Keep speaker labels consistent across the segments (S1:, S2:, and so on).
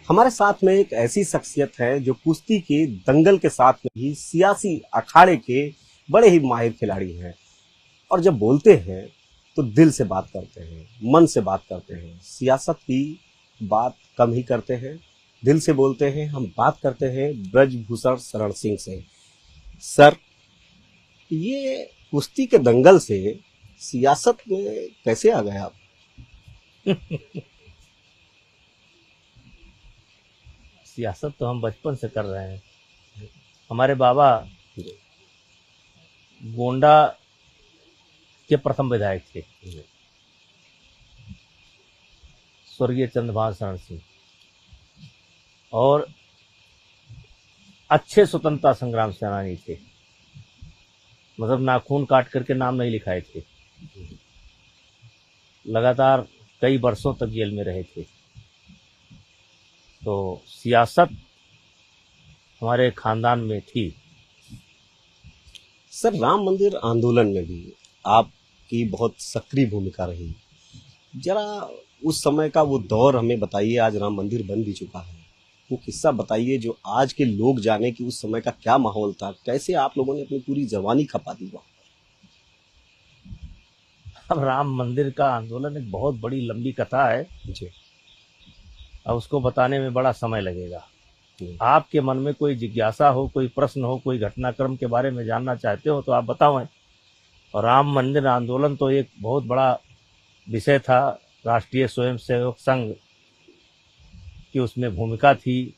S1: हमारे साथ में एक ऐसी शख्सियत है जो कुश्ती के दंगल के साथ में ही सियासी अखाड़े के बड़े ही माहिर खिलाड़ी हैं। और जब बोलते हैं तो दिल से बात करते हैं, मन से बात करते हैं, सियासत की बात कम ही करते हैं, दिल से बोलते हैं। हम बात करते हैं ब्रजभूषण शरण सिंह से। सर, ये कुश्ती के दंगल से सियासत में कैसे आ गए आप?
S2: सियासत तो हम बचपन से कर रहे हैं। हमारे बाबा गोंडा के प्रथम विधायक थे, स्वर्गीय चंद्रभान शरण सिंह, और अच्छे स्वतंत्रता संग्राम सेनानी थे। मतलब नाखून काट करके नाम नहीं लिखाए थे। लगातार कई वर्षों तक जेल में रहे थे। तो सियासत हमारे खानदान में थी।
S1: सर, राम मंदिर आंदोलन में भी आपकी बहुत सक्रिय भूमिका रही। जरा उस समय का वो दौर हमें बताइए। आज राम मंदिर बन भी चुका है, वो किस्सा बताइए जो आज के लोग जाने कि उस समय का क्या माहौल था, कैसे आप लोगों ने अपनी पूरी जवानी खपा दी वहाँ।
S2: अब राम मंदिर का आंदोलन एक बहुत बड़ी लंबी कथा है
S1: जी।
S2: अब उसको बताने में बड़ा समय लगेगा।
S1: जी।
S2: आपके मन में कोई जिज्ञासा हो, कोई प्रश्न हो, कोई घटनाक्रम के बारे में जानना चाहते हो तो आप बताओ। और राम मंदिर आंदोलन तो एक बहुत बड़ा विषय था। राष्ट्रीय स्वयंसेवक संघ की उसमें भूमिका थी।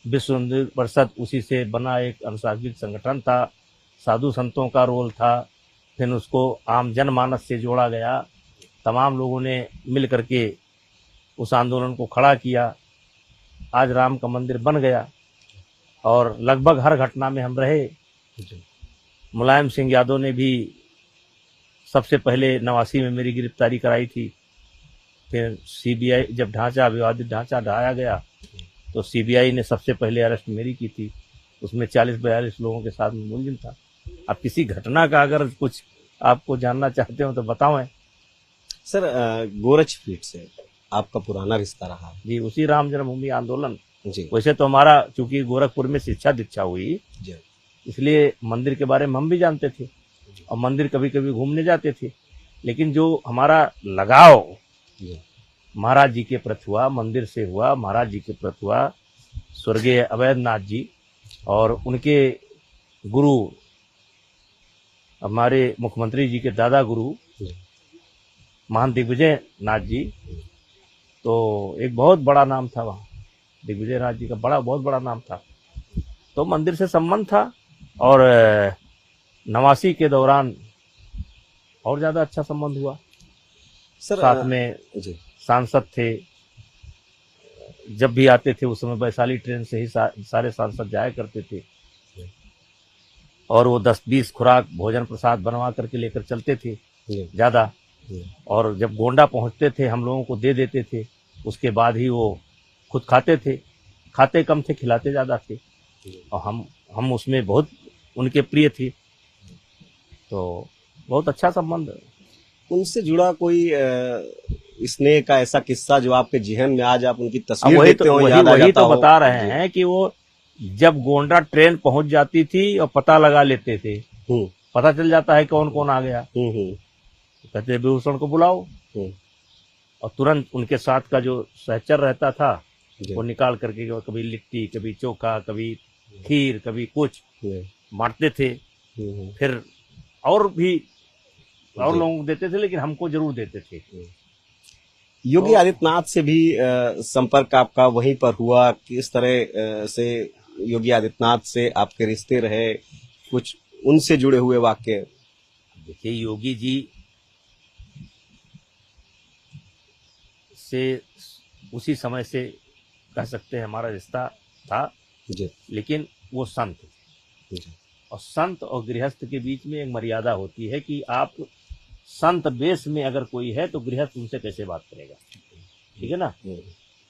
S2: विश्व हिंदू परिषद उसी से बना एक अनुशासित संगठन था। साधु संतों का रोल था। फिर उसको आम जनमानस से जोड़ा गया। तमाम लोगों ने मिल करके उस आंदोलन को खड़ा किया। आज राम का मंदिर बन गया और लगभग हर घटना में हम रहे। मुलायम सिंह यादव ने भी सबसे पहले 89 में मेरी गिरफ्तारी कराई थी। फिर सीबीआई, जब ढांचा विवादित ढांचा ढाया गया तो सीबीआई ने सबसे पहले अरेस्ट मेरी की थी। उसमें 40-42 लोगों के साथ में मुलजिम था। अब किसी घटना का अगर कुछ आपको जानना चाहते हो तो बताओ।
S1: सर, गोरच फीट से आपका पुराना रिश्ता रहा है।
S2: जी, उसी राम जन्मभूमि आंदोलन।
S1: जी।
S2: वैसे तो हमारा चूंकि गोरखपुर में शिक्षा दीक्षा हुई,
S1: जी।
S2: इसलिए मंदिर के बारे में हम भी जानते थे और मंदिर कभी कभी घूमने जाते थे। लेकिन जो हमारा लगाव महाराज जी के प्रति हुआ, मंदिर से हुआ, महाराज जी के प्रति हुआ, स्वर्गीय अवैधनाथ जी और उनके गुरु हमारे मुख्यमंत्री जी के दादा गुरु महान दिग्विजय नाथ जी, तो एक बहुत बड़ा नाम था वहाँ। दिग्विजय नाथ जी का बहुत बड़ा नाम था। तो मंदिर से संबंध था और 89 के दौरान और ज्यादा अच्छा संबंध हुआ।
S1: सर,
S2: साथ में सांसद थे। जब भी आते थे उस समय वैशाली ट्रेन से ही सारे सांसद जाया करते थे और वो 10-20 खुराक भोजन प्रसाद बनवा करके लेकर चलते थे ज्यादा। और जब गोंडा पहुंचते थे हम लोगों को दे देते थे। उसके बाद ही वो खुद खाते थे। खाते कम थे, खिलाते ज्यादा थे। और हम उसमें बहुत उनके प्रिय थे। तो बहुत अच्छा संबंध।
S1: उनसे जुड़ा कोई स्नेह का ऐसा किस्सा जो आपके जेहन में आज आप उनकी तस्वीर देखते हो, याद आ
S2: वही
S1: जाता
S2: तो
S1: हो?
S2: बता रहे हैं कि वो जब गोंडा ट्रेन पहुंच जाती थी और पता लगा लेते थे, पता चल जाता है कौन कौन आ गया, कहते विभूषण को बुलाओ। और तुरंत उनके साथ का जो सहचर रहता था वो निकाल करके कभी लिट्टी, कभी चोखा, कभी खीर, कभी कुछ बांटते थे। फिर और भी और लोगों को देते थे, लेकिन हमको जरूर देते थे।
S1: योगी आदित्यनाथ से भी संपर्क आपका वहीं पर हुआ? किस तरह से योगी आदित्यनाथ से आपके रिश्ते रहे? कुछ उनसे जुड़े हुए वाक्य?
S2: देखिए, योगी जी से उसी समय से कह सकते हैं हमारा रिश्ता था
S1: जी।
S2: लेकिन वो संत जी। और संत और गृहस्थ के बीच में एक मर्यादा होती है कि आप संत वेश में अगर कोई है तो गृहस्थ उनसे कैसे बात करेगा, ठीक है ना।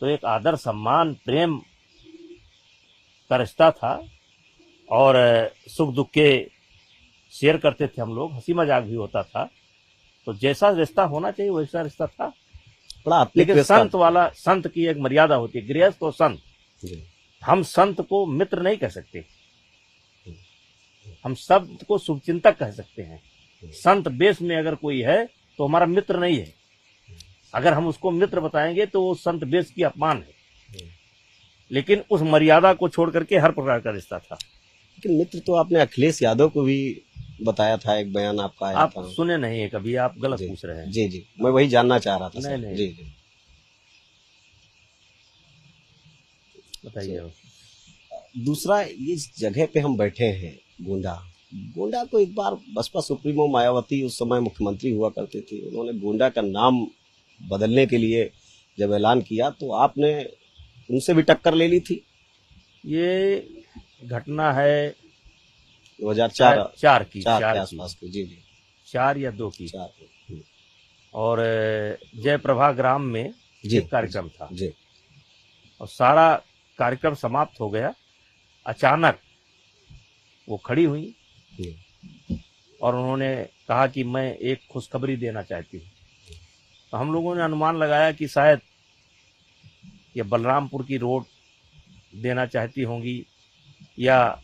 S2: तो एक आदर, सम्मान, प्रेम का रिश्ता था और सुख दुख के शेयर करते थे हम लोग, हंसी मजाक भी होता था। तो जैसा रिश्ता होना चाहिए वैसा रिश्ता था।
S1: बड़ा आत्मिक
S2: लेकिन
S1: पेशकार
S2: संत वाला, संत की एक मर्यादा होती है, गृहस्थ और संत।
S1: जी,
S2: हम संत को मित्र नहीं कह सकते, हम संत को शुभचिंतक कह सकते हैं। संत बेस में अगर कोई है तो हमारा मित्र नहीं है, अगर हम उसको मित्र बताएंगे तो वो संत बेस की अपमान है। लेकिन उस मर्यादा को छोड़ करके हर प्रकार का रिश्ता था।
S1: लेकिन मित्र तो आपने अखिलेश यादव को भी बताया था, एक बयान आपका आया
S2: आप
S1: था।
S2: सुने नहीं है कभी, आप गलत
S1: जी
S2: पूछ रहे हैं।
S1: जी जी, मैं वही जानना चाह रहा था
S2: नहीं,
S1: सर।
S2: नहीं।
S1: जी जी,
S2: बताइए।
S1: दूसरा, इस जगह पे हम बैठे हैं गोंडा, गोंडा को एक बार बसपा सुप्रीमो मायावती उस समय मुख्यमंत्री हुआ करते थे, उन्होंने गोंडा का नाम बदलने के लिए जब ऐलान किया तो आपने उनसे भी टक्कर ले ली थी।
S2: ये घटना है
S1: 2004
S2: चार की,
S1: चार
S2: चार
S1: के
S2: की,
S1: आसपास की। जी जी,
S2: 4 या 2 की।
S1: 4।
S2: और जयप्रभा ग्राम में
S1: जी
S2: एक कार्यक्रम था
S1: जी
S2: और सारा कार्यक्रम समाप्त हो गया, अचानक वो खड़ी हुई
S1: जी,
S2: और उन्होंने कहा कि मैं एक खुशखबरी देना चाहती हूँ। तो हम लोगों ने अनुमान लगाया कि शायद ये बलरामपुर की रोड देना चाहती होंगी या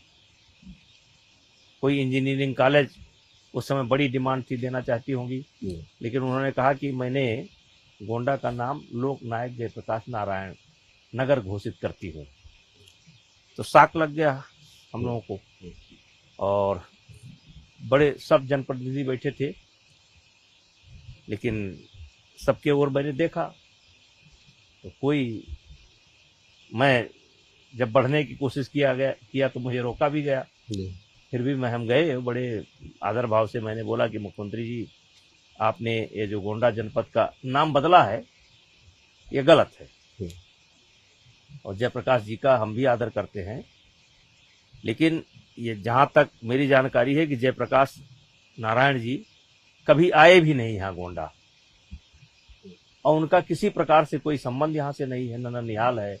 S2: कोई इंजीनियरिंग कॉलेज, उस समय बड़ी डिमांड थी, देना चाहती होंगी। लेकिन उन्होंने कहा कि मैंने गोंडा का नाम लोक नायक जयप्रकाश नारायण नगर घोषित करती हूँ। तो शॉक लग गया हम लोगों को, और बड़े सब जनप्रतिनिधि बैठे थे, लेकिन सबके ओर मैंने देखा तो कोई, मैं जब बढ़ने की कोशिश किया तो मुझे रोका भी गया। फिर भी हम गए, बड़े आदर भाव से मैंने बोला कि मुख्यमंत्री जी, आपने ये जो गोंडा जनपद का नाम बदला है ये गलत है, और जयप्रकाश जी का हम भी आदर करते हैं, लेकिन ये जहाँ तक मेरी जानकारी है कि जयप्रकाश नारायण जी कभी आए भी नहीं यहाँ गोंडा, और उनका किसी प्रकार से कोई संबंध यहाँ से नहीं है, न ननिहाल है,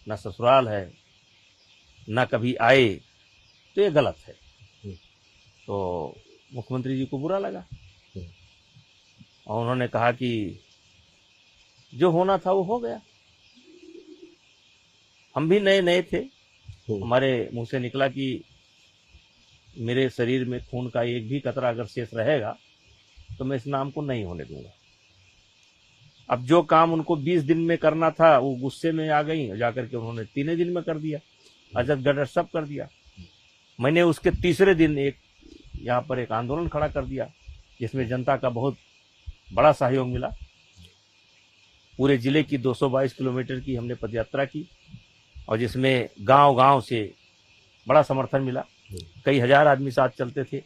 S2: न ससुराल है, न कभी आए, तो ये गलत है। तो मुख्यमंत्री जी को बुरा लगा और उन्होंने कहा कि जो होना था वो हो गया। हम भी नए नए थे, हमारे मुंह से निकला कि मेरे शरीर में खून का एक भी कतरा अगर शेष रहेगा तो मैं इस नाम को नहीं होने दूंगा। अब जो काम उनको 20 दिन में करना था वो गुस्से में आ गई, जाकर के उन्होंने 3 दिन में कर दिया, अजद गदर सब कर दिया। मैंने उसके तीसरे दिन एक यहाँ पर एक आंदोलन खड़ा कर दिया, जिसमें जनता का बहुत बड़ा सहयोग मिला। पूरे जिले की 222 किलोमीटर की हमने पदयात्रा की, और जिसमें गांव-गांव से बड़ा समर्थन मिला। कई हजार आदमी साथ चलते थे।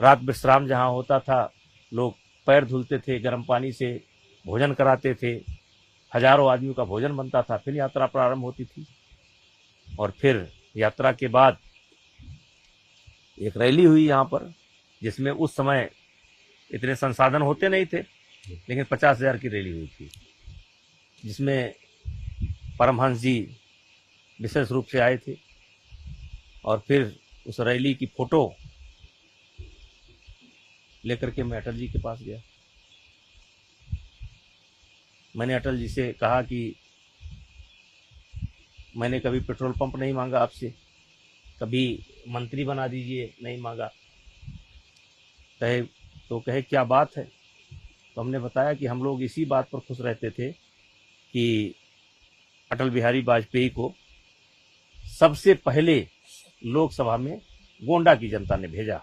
S2: रात विश्राम जहां होता था, लोग पैर धुलते थे, गर्म पानी से भोजन कराते थे, हजारों आदमियों का भोजन बनता था। फिर यात्रा प्रारंभ होती थी, और फिर यात्रा के बाद एक रैली हुई यहाँ पर, जिसमें उस समय इतने संसाधन होते नहीं थे, लेकिन 50,000 की रैली हुई थी, जिसमें परमहंस जी विशेष रूप से आए थे। और फिर उस रैली की फोटो लेकर के मैं अटल जी के पास गया। मैंने अटल जी से कहा कि मैंने कभी पेट्रोल पंप नहीं मांगा आपसे, कभी मंत्री बना दीजिए नहीं मांगा। कहे क्या बात है? तो हमने बताया कि हम लोग इसी बात पर खुश रहते थे कि अटल बिहारी वाजपेयी को सबसे पहले लोकसभा में गोंडा की जनता ने भेजा,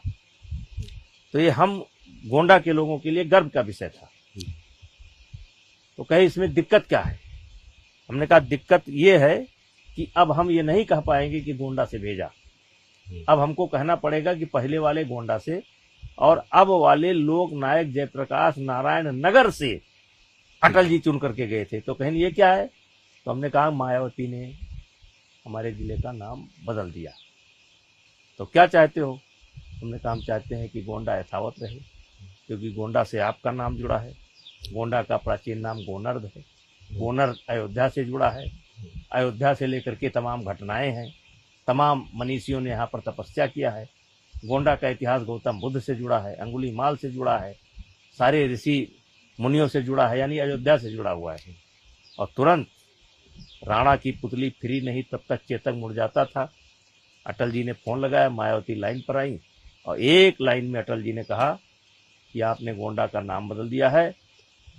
S2: तो ये हम गोंडा के लोगों के लिए गर्व का विषय था। तो कहे इसमें दिक्कत क्या है? हमने कहा दिक्कत ये है कि अब हम ये नहीं कह पाएंगे कि गोंडा से भेजा, अब हमको कहना पड़ेगा कि पहले वाले गोंडा से और अब वाले लोक नायक जयप्रकाश नारायण नगर से अटल जी चुन करके गए थे। तो कहें ये क्या है? तो हमने कहा मायावती ने हमारे जिले का नाम बदल दिया, तो क्या चाहते हो? हमने कहा हम चाहते हैं कि गोंडा यथावत रहे, क्योंकि गोंडा से आपका नाम जुड़ा है। गोंडा का प्राचीन नाम गोनर्द है, गोनर अयोध्या से जुड़ा है, अयोध्या से लेकर के तमाम घटनाएं हैं, तमाम मनीषियों ने यहाँ पर तपस्या किया है। गोंडा का इतिहास गौतम बुद्ध से जुड़ा है, अंगुली माल से जुड़ा है, सारे ऋषि मुनियों से जुड़ा है, यानी अयोध्या से जुड़ा हुआ है। और तुरंत राणा की पुतली फ्री नहीं तब तक चेतक मुड़ जाता था। अटल जी ने फोन लगाया, मायावती लाइन पर आई और एक लाइन में अटल जी ने कहा कि आपने गोंडा का नाम बदल दिया है,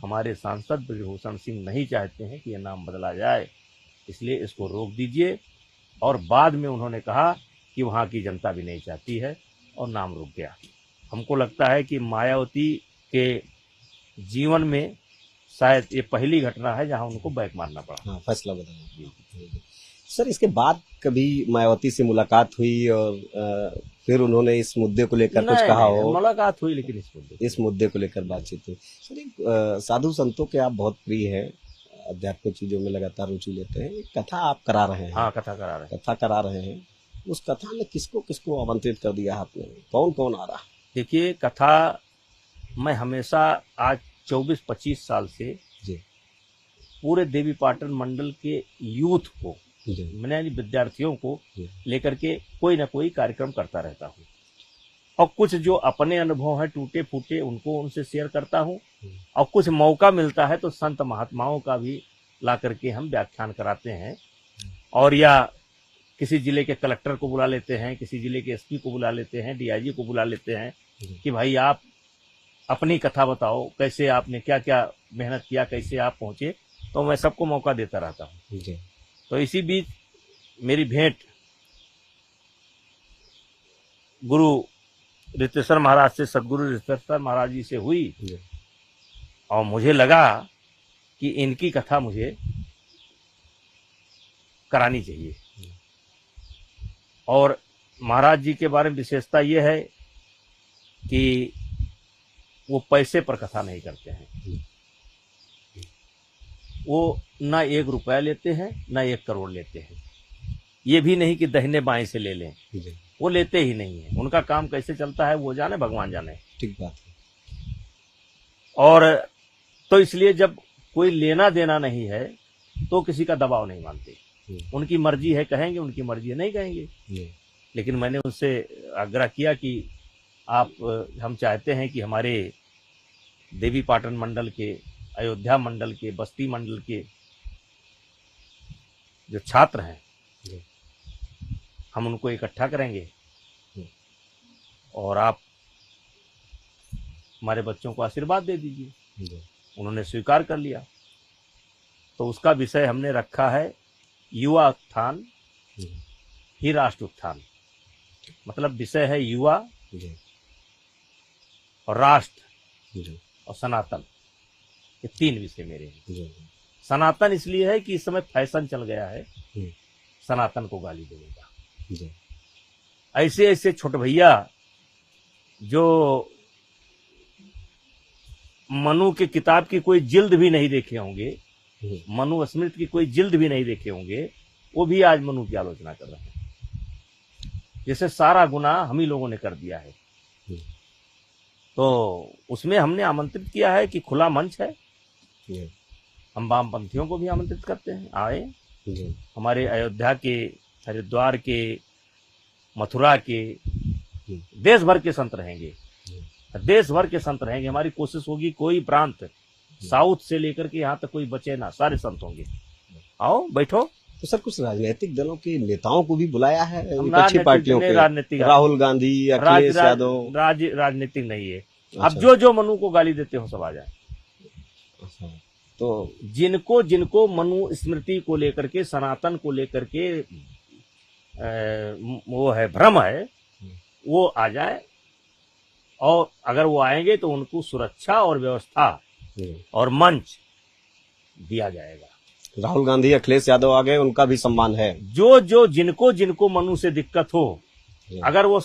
S2: हमारे सांसद ब्रजभूषण सिंह नहीं चाहते हैं कि यह नाम बदला जाए, इसलिए इसको रोक दीजिए। और बाद में उन्होंने कहा कि वहाँ की जनता भी नहीं चाहती है और नाम रुक गया। हमको लगता है कि मायावती के जीवन में शायद ये पहली घटना है जहाँ उनको बैक मारना पड़ा।
S1: हाँ, फैसला बदला। सर, इसके बाद कभी मायावती से मुलाकात हुई और फिर उन्होंने इस मुद्दे को लेकर कुछ कहा हो?
S2: मुलाकात हुई, लेकिन
S1: इस मुद्दे को लेकर बातचीत हुई। सर, एक साधु संतों के आप बहुत प्रिय हैं, आध्यात्मिक चीजों में लगातार रुचि लेते हैं। एक कथा आप करा रहे हैं।
S2: हाँ, कथा करा रहे हैं।
S1: कथा करा रहे हैं, उस कथा में किसको किसको आमंत्रित कर दिया आपने? कौन कौन आ रहा?
S2: देखिए, कथा मैं हमेशा आज 24-25 साल से
S1: जी
S2: पूरे देवी पाटन मंडल के यूथ को, मैंने यानी विद्यार्थियों को लेकर के कोई ना कोई कार्यक्रम करता रहता हूँ। और कुछ जो अपने अनुभव हैं टूटे फूटे उनको उनसे शेयर करता हूँ, और कुछ मौका मिलता है तो संत महात्माओं का भी ला करके हम व्याख्यान कराते हैं। और या किसी जिले के कलेक्टर को बुला लेते हैं, किसी जिले के एसपी को बुला लेते हैं, डीआईजी को बुला लेते हैं कि भाई आप अपनी कथा बताओ, कैसे आपने क्या क्या मेहनत किया, कैसे आप पहुंचे। तो मैं सबको मौका देता रहता हूँ। तो इसी बीच मेरी भेंट गुरु रितेश्वर महाराज से, सदगुरु रितेश्वर महाराज जी से हुई और मुझे लगा कि इनकी कथा मुझे करानी चाहिए। और महाराज जी के बारे में विशेषता ये है कि वो पैसे पर कथा नहीं करते हैं। वो ना 1 रुपया लेते हैं, ना 1 करोड़ लेते हैं। ये भी नहीं कि दाहिने बाएं से ले लें, वो लेते ही नहीं है। उनका काम कैसे चलता है वो जाने, भगवान जाने।
S1: ठीक बात है।
S2: और तो इसलिए जब कोई लेना देना नहीं है तो किसी का दबाव नहीं मानते। उनकी मर्जी है कहेंगे, उनकी मर्जी है नहीं कहेंगे। लेकिन मैंने उनसे आग्रह किया कि आप, हम चाहते हैं कि हमारे देवी पाटन मंडल के, अयोध्या मंडल के, बस्ती मंडल के जो छात्र हैं हम उनको इकट्ठा करेंगे और आप हमारे बच्चों को आशीर्वाद दे दीजिए। उन्होंने स्वीकार कर लिया। तो उसका विषय हमने रखा है युवा उत्थान ही राष्ट्र उत्थान। मतलब विषय है युवा और राष्ट्र और सनातन, ये 3 विषय मेरे हैं। सनातन इसलिए है कि इस समय फैशन चल गया है सनातन को गाली देने का। ऐसे ऐसे छोटे भैया जो मनु की किताब की कोई जिल्द भी नहीं देखे होंगे, मनु स्मृत की कोई जिल्द भी नहीं देखे होंगे, वो भी आज मनु की आलोचना कर रहे हैं। जैसे सारा गुनाह हम ही लोगों ने कर दिया है। तो उसमें हमने आमंत्रित किया है कि खुला मंच है, हम वामपंथियों को भी आमंत्रित करते हैं, आए। हमारे अयोध्या के, हरिद्वार के, मथुरा के, देश भर के संत रहेंगे, देश भर के संत रहेंगे। हमारी कोशिश होगी कोई प्रांत साउथ से लेकर के यहाँ तक कोई बचे ना, सारे संत होंगे। आओ बैठो।
S1: तो सर, कुछ राजनीतिक दलों के नेताओं को भी बुलाया है? विपक्षी पार्टियों के,
S2: राजनीतिक,
S1: राहुल गांधी, अखिलेश यादव?
S2: राजनीतिक नहीं है। अब जो मनु को गाली देते हो सब आ जाए। तो जिनको मनु स्मृति को लेकर के, सनातन को लेकर के वो है, भ्रम है, वो आ जाए। और अगर वो आएंगे तो उनको सुरक्षा और व्यवस्था और मंच दिया जाएगा।
S1: राहुल गांधी, अखिलेश यादव आ गए, उनका भी सम्मान है।
S2: जो जिनको मनु से दिक्कत हो, अगर वो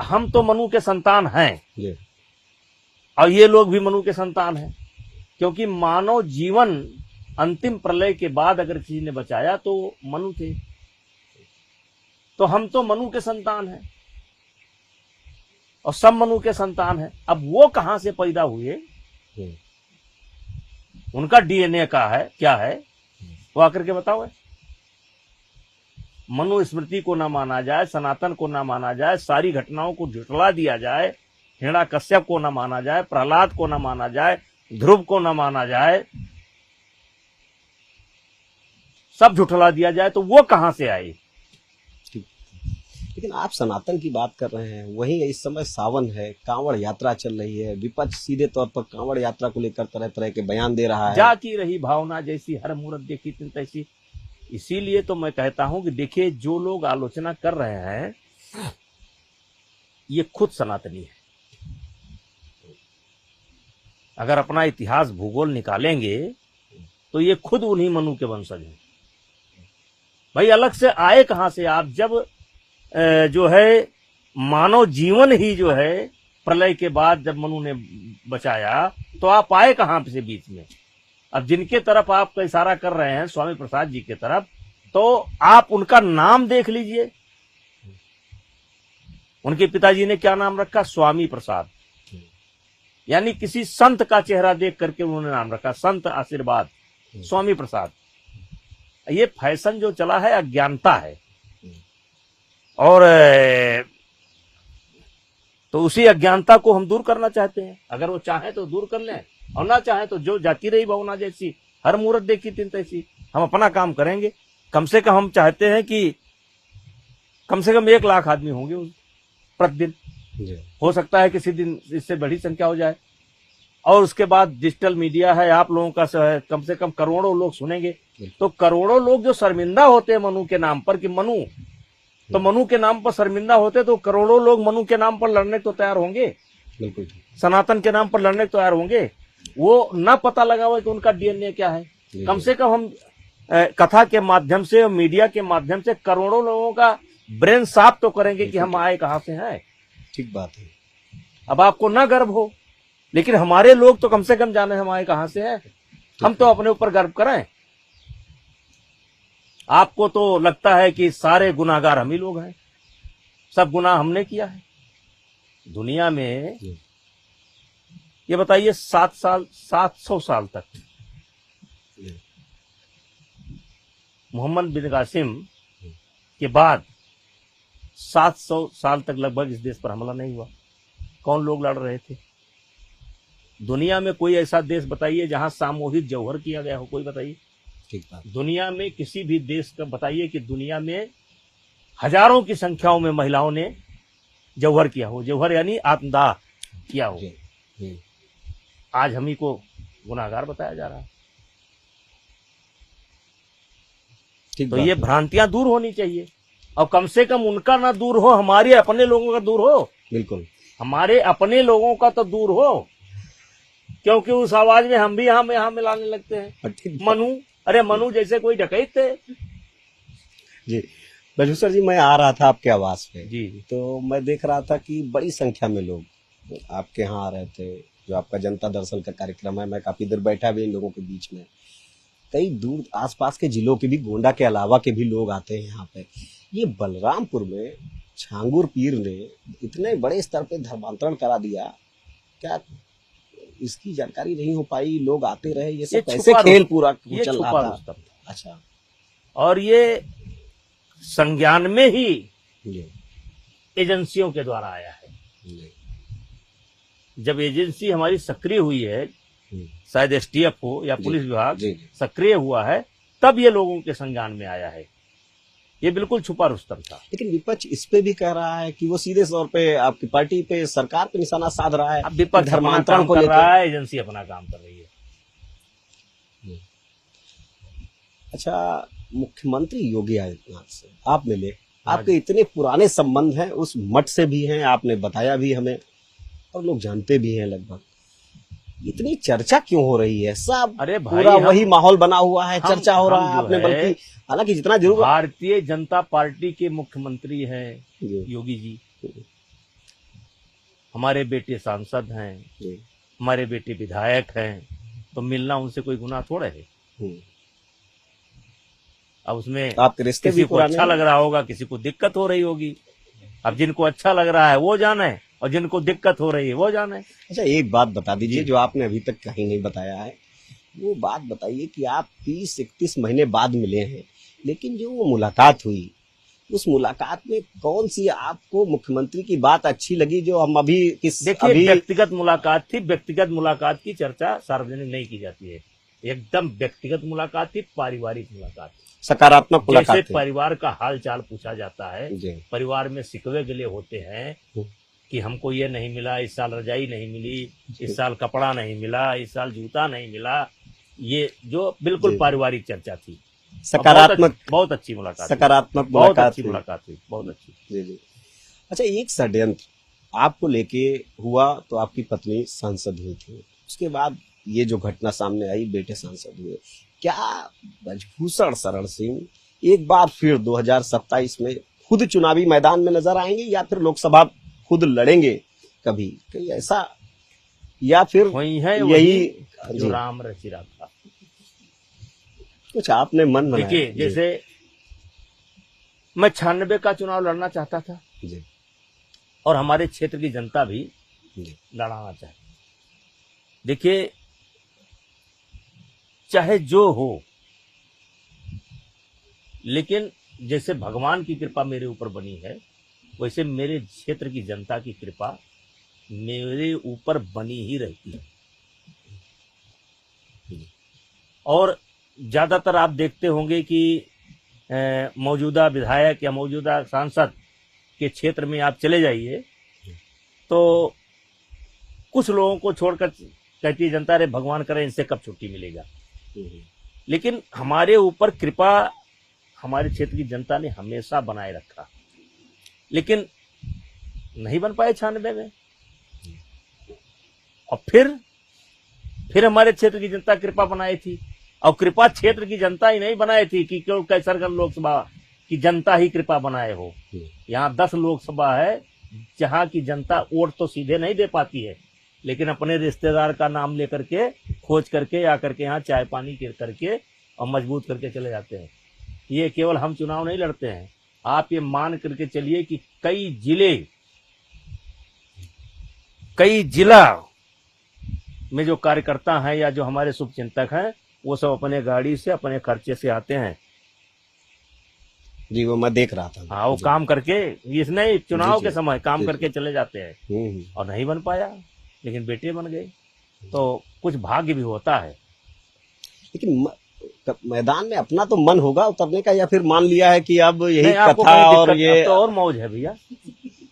S2: हम तो मनु के संतान हैं और ये लोग भी मनु के संतान हैं, क्योंकि मानव जीवन अंतिम प्रलय के बाद अगर किसी ने बचाया तो मनु थे। तो हम तो मनु के संतान हैं और सब मनु के संतान हैं। अब वो कहां से पैदा हुए, उनका डीएनए का है क्या है, वो आकर के बताओ। मनु स्मृति को ना माना जाए, सनातन को ना माना जाए, सारी घटनाओं को झुठला दिया जाए, हिरण्याकश्यप को ना माना जाए, प्रहलाद को ना माना जाए, ध्रुव को न माना जाए, सब झुठला दिया जाए, तो वो कहां से आए?
S1: लेकिन आप सनातन की बात कर रहे हैं, वहीं इस समय सावन है, कांवड़ यात्रा चल रही है, विपक्ष सीधे तौर पर कांवड़ यात्रा को लेकर तरह तरह के बयान दे रहा है।
S2: जाती रही भावना जैसी, हर मूरत देखी तिन तैसी। इसीलिए तो मैं कहता हूं कि देखिए, जो लोग आलोचना कर रहे हैं ये खुद सनातनी है। अगर अपना इतिहास भूगोल निकालेंगे तो ये खुद उन्हीं मनु के वंशज हैं। भाई अलग से आए कहां से आप? जब जो है मानव जीवन ही जो है प्रलय के बाद जब मनु ने बचाया, तो आप आए कहां से बीच में? अब जिनके तरफ आप इशारा कर रहे हैं, स्वामी प्रसाद जी के तरफ, तो आप उनका नाम देख लीजिए। उनके पिताजी ने क्या नाम रखा? स्वामी प्रसाद। यानी किसी संत का चेहरा देख करके उन्होंने नाम रखा, संत आशीर्वाद, स्वामी प्रसाद। ये फैशन जो चला है अज्ञानता है, और तो उसी अज्ञानता को हम दूर करना चाहते हैं। अगर वो चाहे तो दूर कर लें, और ना चाहे तो जो जाती रही भावना जैसी, हर मूरत देखी तिन तैसी। हम अपना काम करेंगे। कम से कम हम चाहते हैं कि कम से कम 1 लाख आदमी होंगे प्रतिदिन। हो सकता है किसी दिन इससे बड़ी संख्या हो जाए। और उसके बाद डिजिटल मीडिया है, आप लोगों का कम से कम करोड़ों लोग सुनेंगे। तो करोड़ों लोग जो शर्मिंदा होते हैं मनु के नाम पर, कि मनु, तो मनु के नाम पर शर्मिंदा होते, तो करोड़ों लोग मनु के नाम पर लड़ने तो तैयार होंगे,
S1: बिल्कुल
S2: सनातन के नाम पर लड़ने को तैयार होंगे। वो ना पता लगा हुआ कि उनका डीएनए क्या है। कम से कम हम कथा के माध्यम से और मीडिया के माध्यम से करोड़ों लोगों का ब्रेन साफ तो करेंगे कि हम आए कहां से हैं।
S1: ठीक बात है।
S2: अब आपको ना गर्व हो, लेकिन हमारे लोग तो कम से कम जाने हम आए कहां से हैं। हम तो अपने ऊपर गर्व करें। आपको तो लगता है कि सारे गुनाहगार हम ही लोग हैं, सब गुनाह हमने किया है। दुनिया में ये बताइए 700 साल तक मोहम्मद बिन कासिम के बाद 700 साल तक लगभग इस देश पर हमला नहीं हुआ। कौन लोग लड़ रहे थे? दुनिया में कोई ऐसा देश बताइए जहां सामूहिक जौहर किया गया हो? कोई बताइए।
S1: ठीक बात।
S2: दुनिया में किसी भी देश का बताइए कि दुनिया में हजारों की संख्याओं में महिलाओं ने जौहर किया हो। जौहर यानी आत्मदाह किया हो। आज हम ही को गुनाहगार बताया जा रहा है। तो ये भ्रांतियां दूर होनी चाहिए, और कम से कम उनका ना दूर हो, हमारे अपने लोगों का दूर हो।
S1: बिल्कुल,
S2: हमारे अपने लोगों का तो दूर हो, क्योंकि उस आवाज में हम भी यहाँ मिलाने लगते हैं। मनु, अरे मनु जैसे कोई डकैत थे।
S1: जी रजू सर जी, मैं आ रहा था आपके आवास पे
S2: जी,
S1: तो मैं देख रहा था कि बड़ी संख्या में लोग आपके यहाँ आ रहे थे। जो आपका जनता दर्शन का कार्यक्रम है, मैं काफी देर बैठा भी इन लोगों के बीच में। कई दूर आसपास के जिलों के भी, गोंडा के अलावा के भी लोग आते हैं यहाँ पे। ये बलरामपुर में छांगुर पीर ने इतने बड़े स्तर पे धर्मांतरण करा दिया, क्या इसकी जानकारी नहीं हो पाई? लोग आते रहे, ये सब कैसे खेल पूरा चल रहा था? अच्छा,
S2: और ये संज्ञान में ही एजेंसियों के द्वारा आया है। जब एजेंसी हमारी सक्रिय हुई है, शायद एसटीएफ हो या पुलिस विभाग सक्रिय हुआ है, तब ये लोगों के संज्ञान में आया है। ये बिल्कुल छुपा रुस्तम था।
S1: लेकिन विपक्ष इस पे भी कह रहा है कि वो सीधे तौर पे आपकी पार्टी पे, सरकार पे निशाना साध रहा है।
S2: अब विपक्ष धर्मांतरण को कर रहा है, एजेंसी अपना काम कर रही है।
S1: अच्छा, मुख्यमंत्री योगी आदित्यनाथ से आप मिले, आपके इतने पुराने संबंध हैं, उस मठ से भी हैं, आपने बताया भी हमें, और लोग जानते भी हैं लगभग। इतनी चर्चा क्यों हो रही है? सब
S2: अरे
S1: पूरा वही माहौल बना हुआ है, चर्चा हो रहा है आपने, बल्कि हालांकि जितना जरूर
S2: भारतीय जनता पार्टी के मुख्यमंत्री हैं योगी जी, हमारे बेटे सांसद हैं, हमारे बेटे विधायक हैं, तो मिलना उनसे कोई गुनाह थोड़े है। अब उसमें
S1: आपके रिश्ते
S2: किसी को अच्छा लग रहा होगा, किसी को दिक्कत हो रही होगी। अब जिनको अच्छा लग रहा है वो जाने, और जिनको दिक्कत हो रही है वो जाने।
S1: अच्छा, एक बात बता दीजिए जो आपने अभी तक कहीं नहीं बताया है, वो बात बताइए कि आप 30-31 महीने बाद मिले हैं, लेकिन जो वो मुलाकात हुई उस मुलाकात में कौन सी आपको मुख्यमंत्री की बात अच्छी लगी जो हम अभी
S2: देखिए, व्यक्तिगत मुलाकात थी। व्यक्तिगत मुलाकात की चर्चा सार्वजनिक नहीं की जाती है। एकदम व्यक्तिगत मुलाकात थी, पारिवारिक मुलाकात थी।
S1: सकारात्मक मुलाकात
S2: जैसे
S1: थी।
S2: परिवार का हाल चाल पूछा जाता है,
S1: जी।
S2: परिवार में शिकवे गिले होते हैं कि हमको ये नहीं मिला, इस साल रजाई नहीं मिली, इस साल कपड़ा नहीं मिला, इस साल जूता नहीं मिला, ये जो बिल्कुल पारिवारिक चर्चा थी।
S1: सकारात्मक,
S2: बहुत अच्छी मुलाकात,
S1: सकारात्मक
S2: बहुत अच्छी मुलाकात हुई, बहुत अच्छी।
S1: जी जी। अच्छा, एक षड्यंत्र आपको लेके हुआ तो आपकी पत्नी सांसद हुई थी, उसके बाद ये जो घटना सामने आई, बेटे सांसद हुए। क्या ब्रजभूषण शरण सिंह एक बार फिर 2027 में खुद चुनावी मैदान में नजर आएंगे या फिर लोकसभा खुद लड़ेंगे कभी, कहीं ऐसा, या फिर
S2: वही है
S1: यही
S2: जो राम रचिरा था?
S1: कुछ आपने मन बनाया?
S2: देखिए, जैसे मैं 96 का चुनाव लड़ना चाहता था
S1: जी,
S2: और हमारे क्षेत्र की जनता भी लड़ाना चाहती। देखिए, चाहे जो हो, लेकिन जैसे भगवान की कृपा मेरे ऊपर बनी है, वैसे मेरे क्षेत्र की जनता की कृपा मेरे ऊपर बनी ही रहती है। और ज्यादातर आप देखते होंगे कि मौजूदा विधायक या मौजूदा सांसद के क्षेत्र में आप चले जाइए तो कुछ लोगों को छोड़कर कहती है जनता, अरे भगवान करे इनसे कब छुट्टी मिलेगा। लेकिन हमारे ऊपर कृपा हमारे क्षेत्र की जनता ने हमेशा बनाए रखा, लेकिन नहीं बन पाए 96 में। और फिर हमारे क्षेत्र की जनता कृपा बनाई थी, और कृपा क्षेत्र की जनता ही नहीं बनाई थी कि क्यों कैसरगंज लोकसभा की जनता ही कृपा बनाए हो। यहाँ 10 लोकसभा है जहाँ की जनता वोट तो सीधे नहीं दे पाती है, लेकिन अपने रिश्तेदार का नाम लेकर के, खोज करके आकर के यहाँ चाय पानी करके और मजबूत करके चले जाते हैं। ये केवल हम चुनाव नहीं लड़ते हैं, आप ये मान करके चलिए कि कई जिला में जो कार्यकर्ता हैं या जो हमारे शुभचिंतक हैं, वो सब अपने गाड़ी से अपने खर्चे से आते हैं।
S1: जी, वो मैं देख रहा था।
S2: हाँ, वो काम करके, इसने चुनाव के समय काम करके चले जाते हैं। और नहीं बन पाया, लेकिन बेटे बन गए, तो कुछ भाग्य भी होता है।
S1: लेकिन मैदान में अपना तो मन होगा उतरने का, या फिर मान लिया है कि अब यही कथा और ये?
S2: अब तो और मौज है भैया,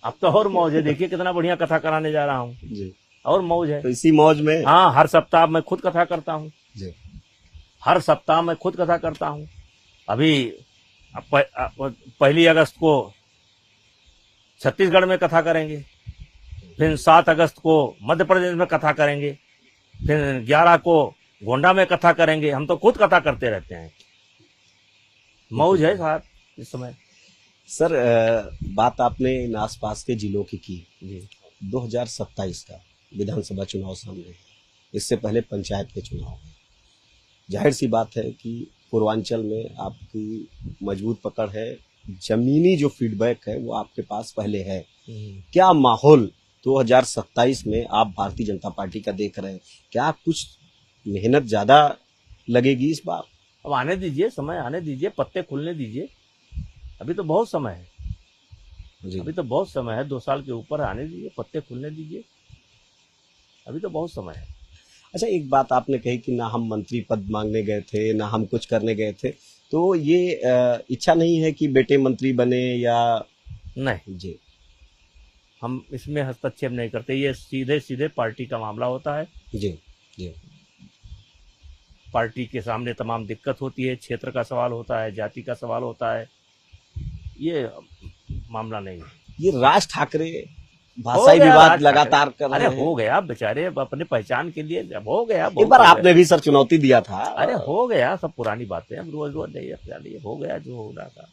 S2: अब तो और मौज है। देखिए कितना बढ़िया कथा कराने जा रहा हूँ जी, और मौज है।
S1: तो इसी मौज में,
S2: हाँ, हर सप्ताह मैं खुद कथा करता हूँ
S1: जी,
S2: हर सप्ताह मैं खुद कथा करता हूँ। अभी 1 अगस्त को छत्तीसगढ़ में कथा करेंगे, फिर 7 अगस्त को मध्य प्रदेश में कथा करेंगे, फिर 11 को गोंडा में कथा करेंगे। हम तो खुद कथा करते रहते हैं, मौज है साहब इस समय।
S1: सर, बात आपने इन आसपास के जिलों की जी। 2027 का विधानसभा चुनाव सामने है, इससे पहले पंचायत के चुनाव है। जाहिर सी बात है कि पूर्वांचल में आपकी मजबूत पकड़ है, जमीनी जो फीडबैक है वो आपके पास पहले है। क्या माहौल 2027 में आप भारतीय जनता पार्टी का देख रहे हैं? क्या कुछ मेहनत ज्यादा लगेगी इस बार?
S2: अब आने दीजिए, समय आने दीजिए, पत्ते खुलने दीजिए, अभी तो बहुत समय है जी। अभी तो बहुत समय है, 2 साल के ऊपर आने दीजिए, पत्ते खुलने दीजिए, अभी तो बहुत समय है।
S1: अच्छा, एक बात आपने कही कि ना हम मंत्री पद मांगने गए थे, ना हम कुछ करने गए थे, तो ये इच्छा नहीं है कि बेटे मंत्री बने या
S2: नहीं? जी, हम इसमें हस्तक्षेप नहीं करते, ये सीधे सीधे पार्टी का मामला होता है। जी जी, पार्टी के सामने तमाम दिक्कत होती है, क्षेत्र का सवाल होता है, जाति का सवाल होता है, ये मामला नहीं है।
S1: ये राज ठाकरे भाषाई विवाद लगातार कर रहे हैं।
S2: अरे हो गया बेचारे, अपने पहचान के लिए जब हो गया।
S1: एक बार आपने भी सर चुनौती दिया था।
S2: अरे हो गया, सब पुरानी बातें, अब रोज रोज नहीं, हो गया जो हो रहा था।